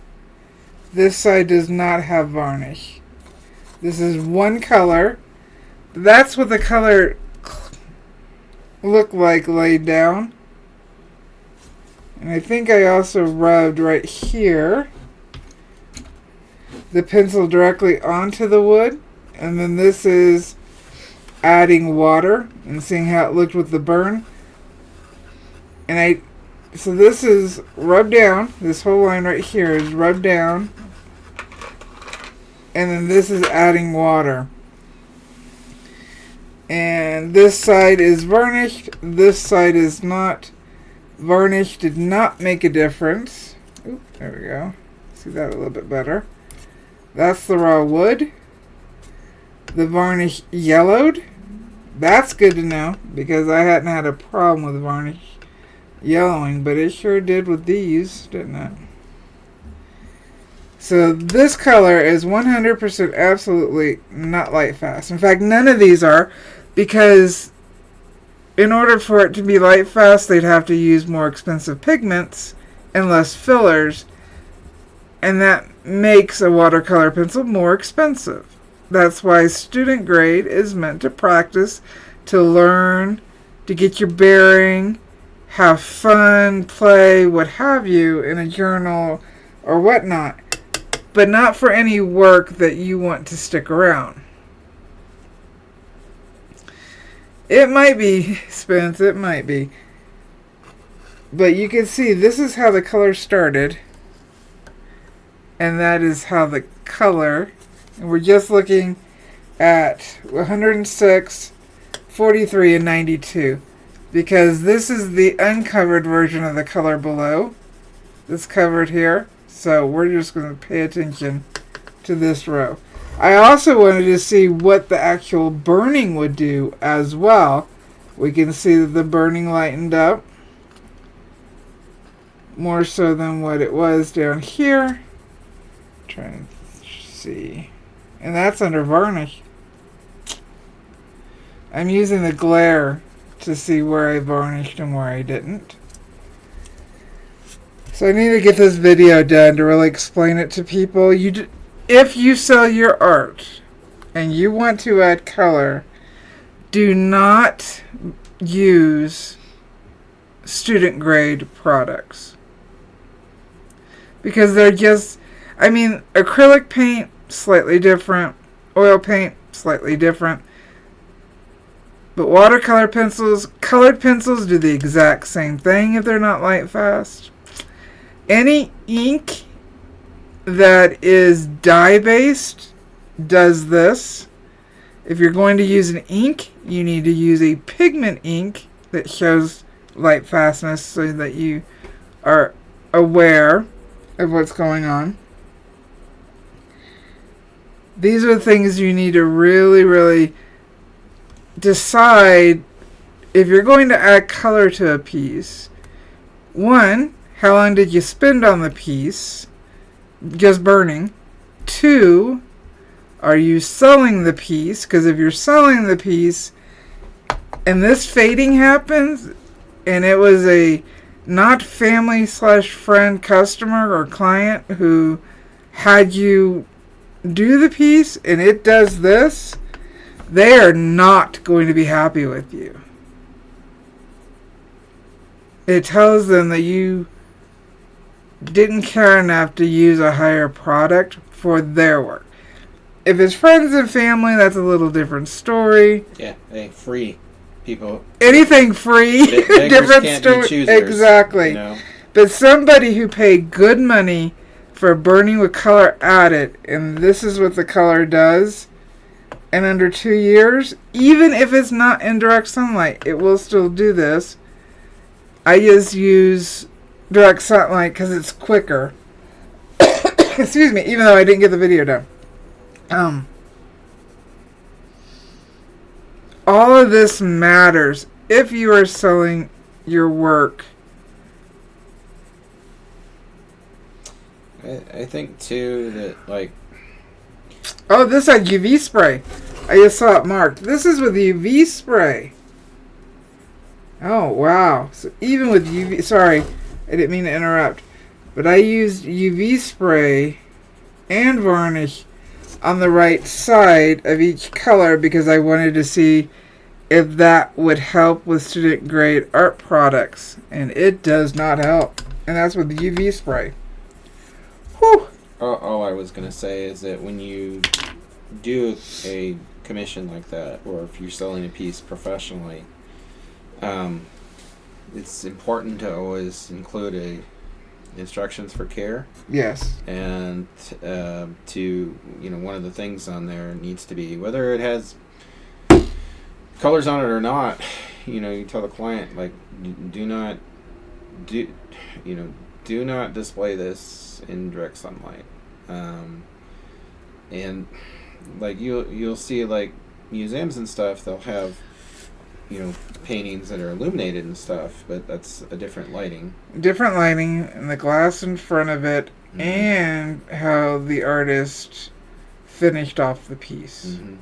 Speaker 2: This side does not have varnish. This is one color. That's what the color looked like laid down. And I think I also rubbed right here the pencil directly onto the wood. And then this is adding water and seeing how it looked with the burn. And so this is rubbed down. This whole line right here is rubbed down. And then this is adding water. And this side is varnished. This side is not. Varnish did not make a difference. Oop, there we go. See that a little bit better. That's the raw wood. The varnish yellowed. That's good to know because I hadn't had a problem with varnish yellowing, but it sure did with these, didn't it? So this color is 100% absolutely not light fast. In fact, none of these are, because in order for it to be light fast, they'd have to use more expensive pigments and less fillers, and that makes a watercolor pencil more expensive. That's why student grade is meant to practice, to learn, to get your bearing, have fun, play, what have you, in a journal or whatnot, but not for any work that you want to stick around. It might be, Spence, it might be. But you can see this is how the color started. And that is how the color, and we're just looking at 106, 43, and 92. Because this is the uncovered version of the color below. This covered here. So we're just going to pay attention to this row. I also wanted to see what the actual burning would do as well. We can see that the burning lightened up more so than what it was down here. Trying to see. And that's under varnish. I'm using the glare to see where I varnished and where I didn't. So I need to get this video done to really explain it to people. If you sell your art and you want to add color, do not use student grade products. Because they're just, acrylic paint, slightly different. Oil paint, slightly different. But watercolor pencils, colored pencils do the exact same thing if they're not light fast. Any ink that is dye based does this. If you're going to use an ink, you need to use a pigment ink that shows light fastness so that you are aware of what's going on. These are things you need to really, really decide if you're going to add color to a piece. One, how long did you spend on the piece? Just burning. Two, are you selling the piece? Because if you're selling the piece and this fading happens and it was a not family/friend customer or client who had you do the piece and it does this, they are not going to be happy with you. It tells them that you didn't care enough to use a higher product for their work. If it's friends and family, that's a little different story.
Speaker 1: Yeah, hey, free people.
Speaker 2: Anything free, different story. Exactly. You know? But somebody who paid good money for burning with color added, and this is what the color does, and under 2 years, even if it's not in direct sunlight, it will still do this. I just use direct sunlight because it's quicker. Excuse me, even though I didn't get the video done. All of this matters if you are selling your work.
Speaker 1: I think too that
Speaker 2: oh, this had UV spray. I just saw it marked. This is with UV spray. Oh wow. So even with UV, sorry, I didn't mean to interrupt, but I used UV spray and varnish on the right side of each color because I wanted to see if that would help with student grade art products, and it does not help. And that's with UV spray. Whew.
Speaker 1: All I was going to say is that when you do a commission like that, or if you're selling a piece professionally, it's important to always include instructions for care.
Speaker 2: Yes.
Speaker 1: And one of the things on there needs to be, whether it has colors on it or not, you tell the client, like, do not display this in direct sunlight. And like you'll see, like, museums and stuff, they'll have paintings that are illuminated and stuff, but that's a different lighting.
Speaker 2: Different lighting, and the glass in front of it,
Speaker 1: mm-hmm.
Speaker 2: and how the artist finished off the piece.
Speaker 1: Mm-hmm.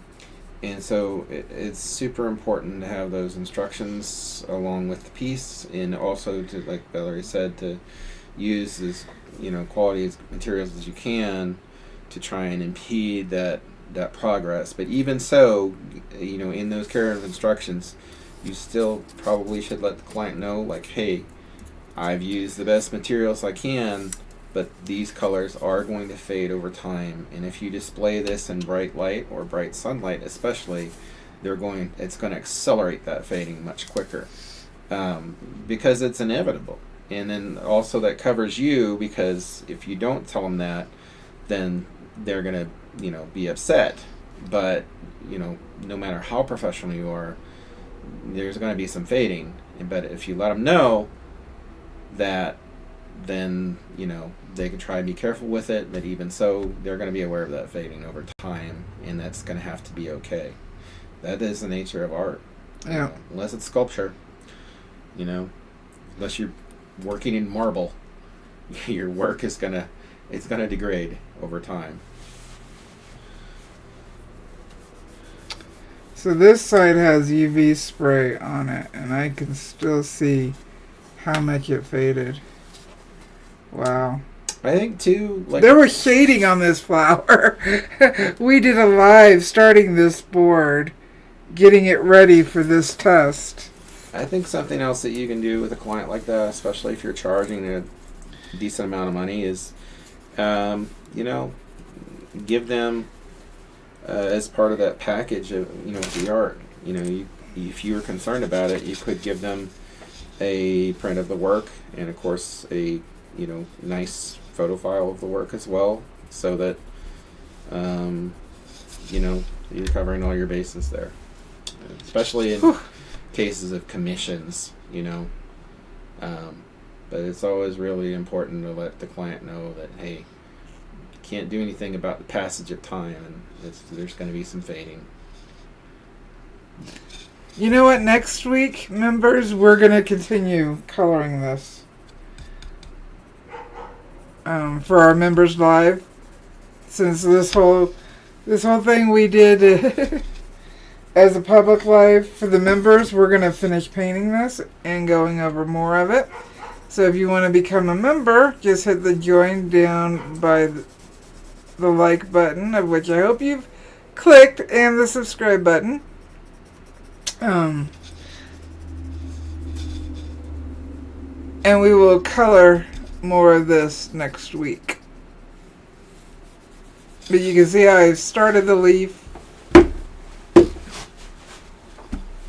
Speaker 1: And so it's super important to have those instructions along with the piece, and also to, like Valarie said, to use as quality as materials as you can to try and impede that progress. But even so, in those care of instructions, you still probably should let the client know, like, hey, I've used the best materials I can, but these colors are going to fade over time, and if you display this in bright light or bright sunlight especially, it's going to accelerate that fading much quicker, because it's inevitable. And then also that covers you, because if you don't tell them that, then they're going to be upset. But no matter how professional you are, there's going to be some fading. But if you let them know that, then they can try and be careful with it, but even so, they're going to be aware of that fading over time, and that's going to have to be okay. That is the nature of art.
Speaker 2: Yeah.
Speaker 1: Unless it's sculpture, unless you're working in marble, your work is gonna degrade over time.
Speaker 2: So this side has UV spray on it, and I can still see how much it faded. Wow.
Speaker 1: I think too, like,
Speaker 2: there was shading on this flower. We did a live starting this board, getting it ready for this test.
Speaker 1: I think something else that you can do with a client like that, especially if you're charging a decent amount of money, is give them as part of that package of the art. If you were concerned about it, you could give them a print of the work, and of course a nice photo file of the work as well, so that you're covering all your bases there, especially in cases of commissions. But it's always really important to let the client know that, hey, you can't do anything about the passage of time, and there's going to be some fading.
Speaker 2: You know what? Next week, members, we're going to continue coloring this. For our members live, since this whole thing we did as a public live for the members, we're going to finish painting this and going over more of it. So if you want to become a member, just hit the join down by the like button, of which I hope you've clicked, and the subscribe button. And we will color more of this next week. But you can see how I started the leaf,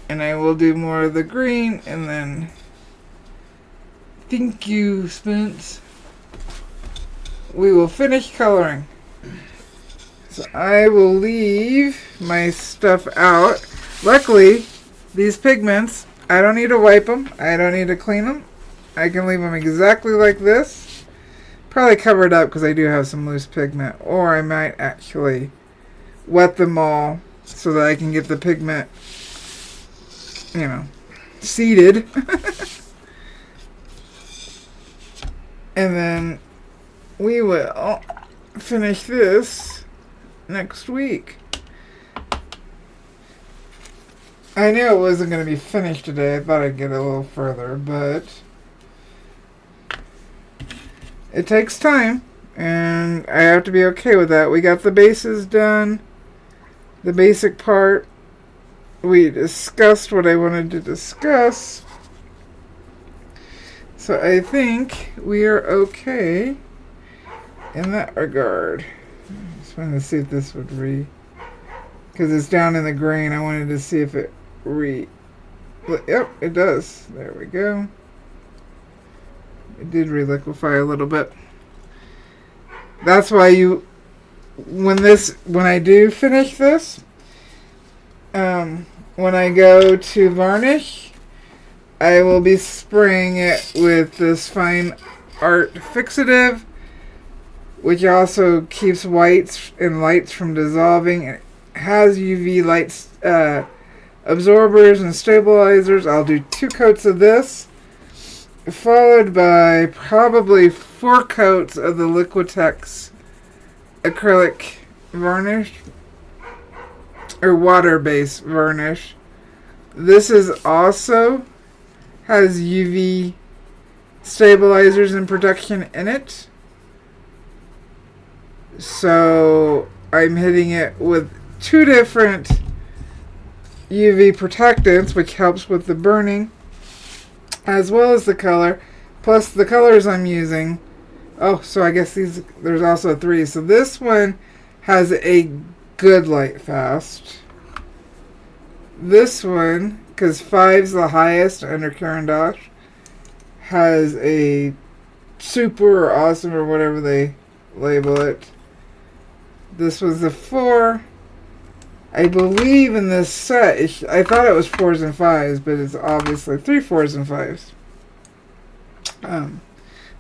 Speaker 2: and I will do more of the green, and then thank you, Spence. We will finish coloring. So I will leave my stuff out. Luckily, these pigments, I don't need to wipe them. I don't need to clean them. I can leave them exactly like this. Probably cover it up because I do have some loose pigment. Or I might actually wet them all so that I can get the pigment, seated. And then we will finish this next week. I knew it wasn't going to be finished today. I thought I'd get a little further, but it takes time, and I have to be okay with that. We got the bases done, the basic part. We discussed what I wanted to discuss. So I think we are okay in that regard. Just wanted to see if this would because it's down in the grain. I wanted to see if it yep, it does. There we go. It did reliquify a little bit. That's why when I do finish this, when I go to varnish, I will be spraying it with this fine art fixative, which also keeps whites and lights from dissolving. It has UV lights absorbers and stabilizers. I'll do 2 coats of this, followed by probably 4 coats of the Liquitex acrylic varnish or water-based varnish. This is also has UV stabilizers and protection in it. So I'm hitting it with 2 different UV protectants, which helps with the burning, as well as the color, plus the colors I'm using. Oh, so I guess there's also 3. So this one has a good light fast. This one, because 5's the highest under Caran, has a super or awesome or whatever they label it. This was the 4. I believe in this set, I thought it was 4s and 5s, but it's obviously 3 4s and 5s.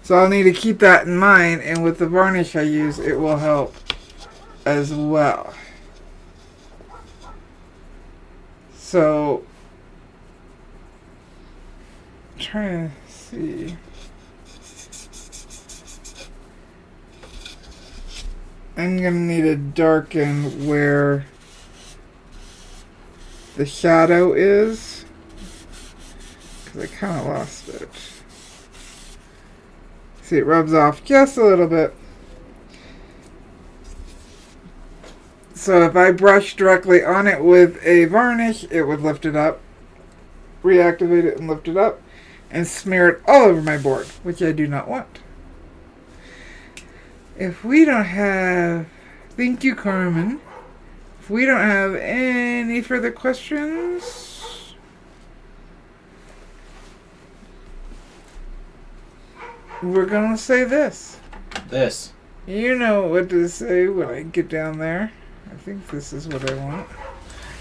Speaker 2: So I'll need to keep that in mind, and with the varnish I use, it will help as well. So, I'm trying to see. I'm going to need to darken where the shadow is, because I kind of lost it. See, it rubs off just a little bit. So if I brush directly on it with a varnish, it would lift it up, reactivate it and lift it up, and smear it all over my board, which I do not want. If we don't have... Thank you, Carmen. If we don't have any further questions... we're going to say this.
Speaker 1: This.
Speaker 2: You know what to say when I get down there. I think this is what I want.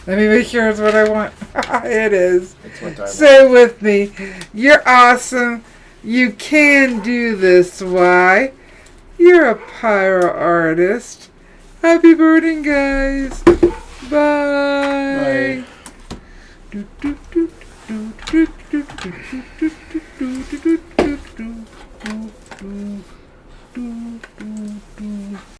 Speaker 2: Let me make sure it's what I want. It is.
Speaker 1: It's what I want.
Speaker 2: Say with me. You're awesome. You can do this. Why? You're a pyro artist. Happy birding, guys. Bye.
Speaker 1: Bye.